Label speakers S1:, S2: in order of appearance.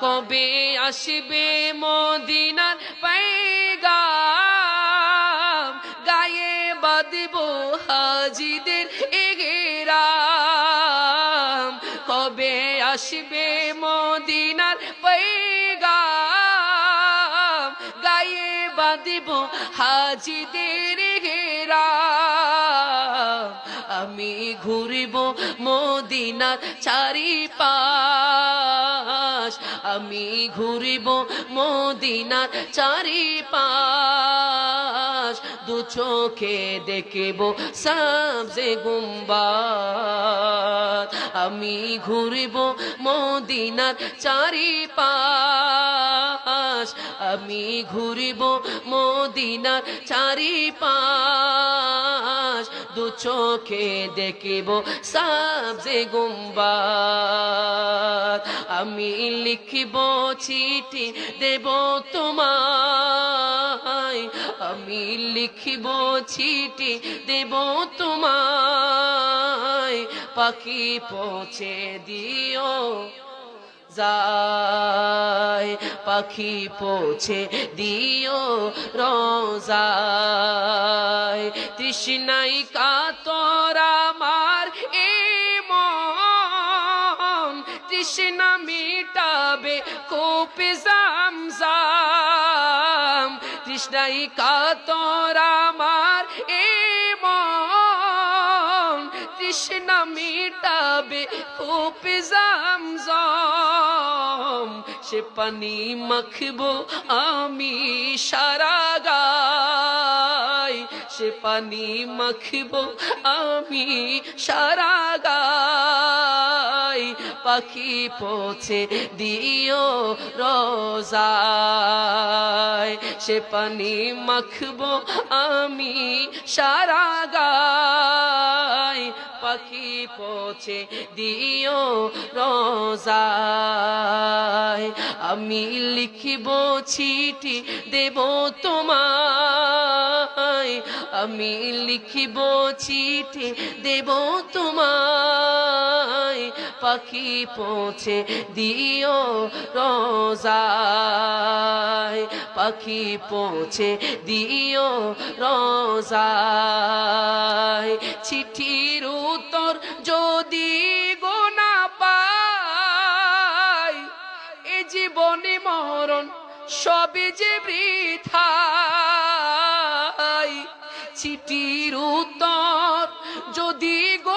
S1: কবে আসবে মদিনার পয়গাম, গায়ে বাঁধব হাজিদের ইহরাম। কবে আসবে মদিনার পয়গাম, গায়ে বাঁধব হাজিদের ইহরাম। আমি ঘুরব মদিনার চারিপাশ, আমি ঘুরব মদিনার চারিপাশ। দু চোখে দেখব সবজে গুম্বাদ। আমি ঘুরব মদিনার চারিপাশ, আমি ঘুরব মদিনার চারিপাশ। দু চোখে দেখব সবজে গুম্বাদ। আমি লিখব চিঠি দেব তোমায়, আমি লিখব চিঠি দেব তোমায়। পাখি পৌঁছে দিও যায়, পাখি পৌঁছে দিও রোজায়। তৃষ্ণায় কাতর আমার এ মন, তৃষ্ণা মিটাবে কূপে জামজাম। তৃষ্ণায় কাতর আমার এ মন, তৃষ্ণা মিটাবে কূপে জামজাম। সে পানি মাখবো আমি সারা গায়, সে পানি মাখবো আমি সারা গায়। পাখি পৌঁছে দিও রোজায়, সে পানি মাখবো আমি সারা গায়। পাখি পৌঁছে দিও রোজায়। আমি লিখিব চিঠি দেব তোমায়, আমি লিখিব চিঠি দেব তোমায়। পাখি পৌঁছে দিও রোজায়, পাখি পৌঁছে দিও রোজায়। চিঠির উত্তর যদি গো না পাই, এ জীবনে মরণ সবে যে বৃথাই। চিঠির উত্তর যদি গো